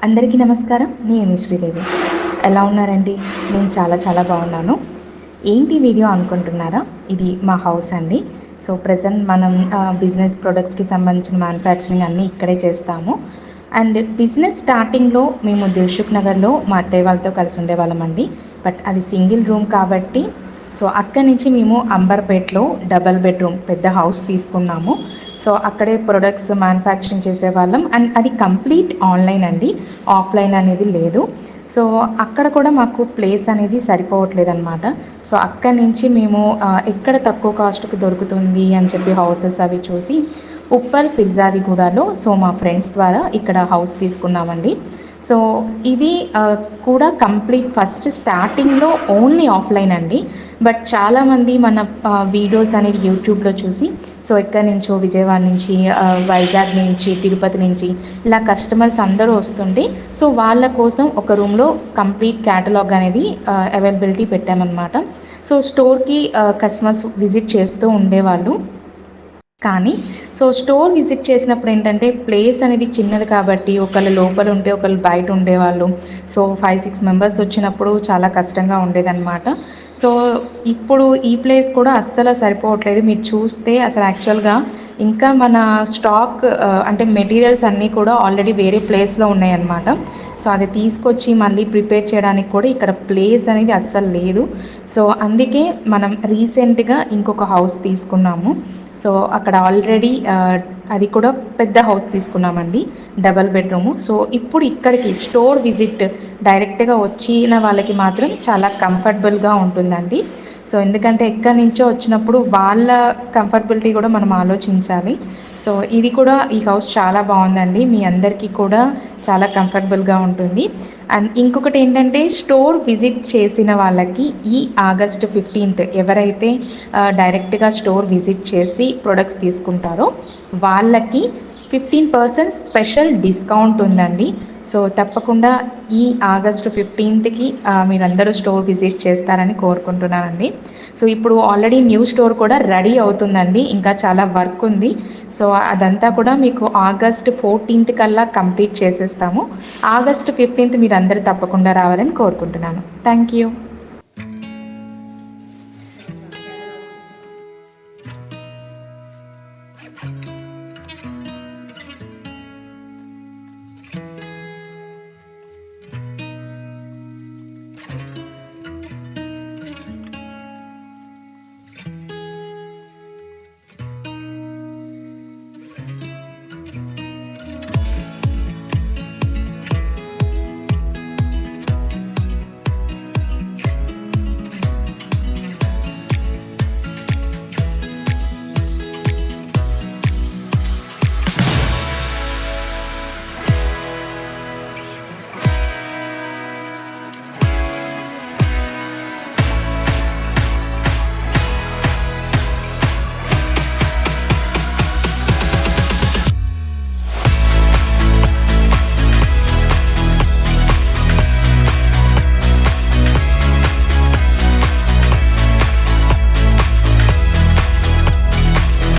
అందరికీ నమస్కారం. నేను శ్రీదేవి. ఎలా ఉన్నారండి? నేను చాలా బాగున్నాను. ఏంటి వీడియో అనుకుంటున్నారా? ఇది మా హౌస్ అండి. సో ప్రెజెంట్ మనం బిజినెస్ ప్రొడక్ట్స్కి సంబంధించిన మ్యానుఫ్యాక్చరింగ్ అన్నీ ఇక్కడే చేస్తాము. అండ్ బిజినెస్ స్టార్టింగ్లో మేము దిల్సుఖ్ నగర్లో మా అత్తయ్య వాళ్ళతో కలిసి ఉండేవాళ్ళమండి. బట్ అది సింగిల్ రూమ్ కాబట్టి సో అక్కడి నుంచి మేము అంబర్పేట్లో డబల్ బెడ్రూమ్ పెద్ద హౌస్ తీసుకున్నాము. సో అక్కడే ప్రొడక్ట్స్ మ్యానుఫ్యాక్చరింగ్ చేసేవాళ్ళం. అండ్ అది కంప్లీట్ ఆన్లైన్ అండి, ఆఫ్లైన్ అనేది లేదు. సో అక్కడ కూడా మాకు ప్లేస్ అనేది సరిపోవట్లేదు అనమాట. సో అక్కడి నుంచి మేము ఎక్కడ తక్కువ కాస్ట్కి దొరుకుతుంది అని చెప్పి హౌసెస్ అవి చూసి ఉప్పల్ ఫిర్జాదిగూడలో సో మా ఫ్రెండ్స్ ద్వారా ఇక్కడ హౌస్ తీసుకున్నామండి. సో ఇది కూడా కంప్లీట్ ఫస్ట్ స్టార్టింగ్లో ఓన్లీ ఆఫ్లైన్ అండి. బట్ చాలామంది మన వీడియోస్ అనేది యూట్యూబ్లో చూసి సో ఎక్కడి నుంచో విజయవాడ నుంచి, వైజాగ్ నుంచి, తిరుపతి నుంచి ఇలా కస్టమర్స్ అందరూ వస్తుంటే సో వాళ్ళ కోసం ఒక రూమ్లో కంప్లీట్ క్యాటలాగ్ అనేది అవైలబిలిటీ పెట్టామన్నమాట. సో స్టోర్కి కస్టమర్స్ విజిట్ చేస్తూ ఉండేవాళ్ళు. కానీ సో స్టోర్ విజిట్ చేసినప్పుడు ఏంటంటే ప్లేస్ అనేది చిన్నది కాబట్టి ఒకళ్ళు లోపల ఉంటే ఒకళ్ళు బయట ఉండేవాళ్ళు. సో 5-6 మెంబర్స్ వచ్చినప్పుడు చాలా కష్టంగా ఉండేదన్నమాట. సో ఇప్పుడు ఈ ప్లేస్ కూడా అస్సలు సరిపోవట్లేదు. మీరు చూస్తే అసలు యాక్చువల్గా ఇంకా మన స్టాక్ అంటే మెటీరియల్స్ అన్నీ కూడా ఆల్రెడీ వేరే ప్లేస్లో ఉన్నాయన్నమాట. సో అది తీసుకొచ్చి మళ్ళీ ప్రిపేర్ చేయడానికి కూడా ఇక్కడ ప్లేస్ అనేది అస్సలు లేదు. సో అందుకే మనం రీసెంట్గా ఇంకొక హౌస్ తీసుకున్నాము. సో అక్కడ ఆల్రెడీ అది కూడా పెద్ద హౌస్ తీసుకున్నామండి, డబల్ బెడ్రూము. సో ఇప్పుడు ఇక్కడికి స్టోర్ విజిట్ డైరెక్ట్గా వచ్చిన వాళ్ళకి మాత్రం చాలా కంఫర్టబుల్గా ఉంటుందండి. సో ఎందుకంటే ఎక్కడి నుంచో వచ్చినప్పుడు వాళ్ళ కంఫర్టబిలిటీ కూడా మనం ఆలోచించాలి. సో ఇది కూడా ఈ హౌస్ చాలా బాగుందండి, మీ అందరికీ కూడా చాలా కంఫర్టబుల్గా ఉంటుంది. అండ్ ఇంకొకటి ఏంటంటే స్టోర్ విజిట్ చేసిన వాళ్ళకి ఈ ఆగస్ట్ 15th ఎవరైతే డైరెక్ట్గా స్టోర్ విజిట్ చేసి ప్రొడక్ట్స్ తీసుకుంటారో వాళ్ళకి 15% స్పెషల్ డిస్కౌంట్ ఉందండి. సో తప్పకుండా ఈ ఆగస్టు 15th మీరందరూ స్టోర్ విజిట్ చేస్తారని కోరుకుంటున్నానండి. సో ఇప్పుడు ఆల్రెడీ న్యూ స్టోర్ కూడా రెడీ అవుతుందండి, ఇంకా చాలా వర్క్ ఉంది. సో అదంతా కూడా మీకు ఆగస్ట్ 14th కల్లా కంప్లీట్ చేసేస్తాము. ఆగస్ట్ 15th మీరందరూ తప్పకుండా రావాలని కోరుకుంటున్నాను. Thank you.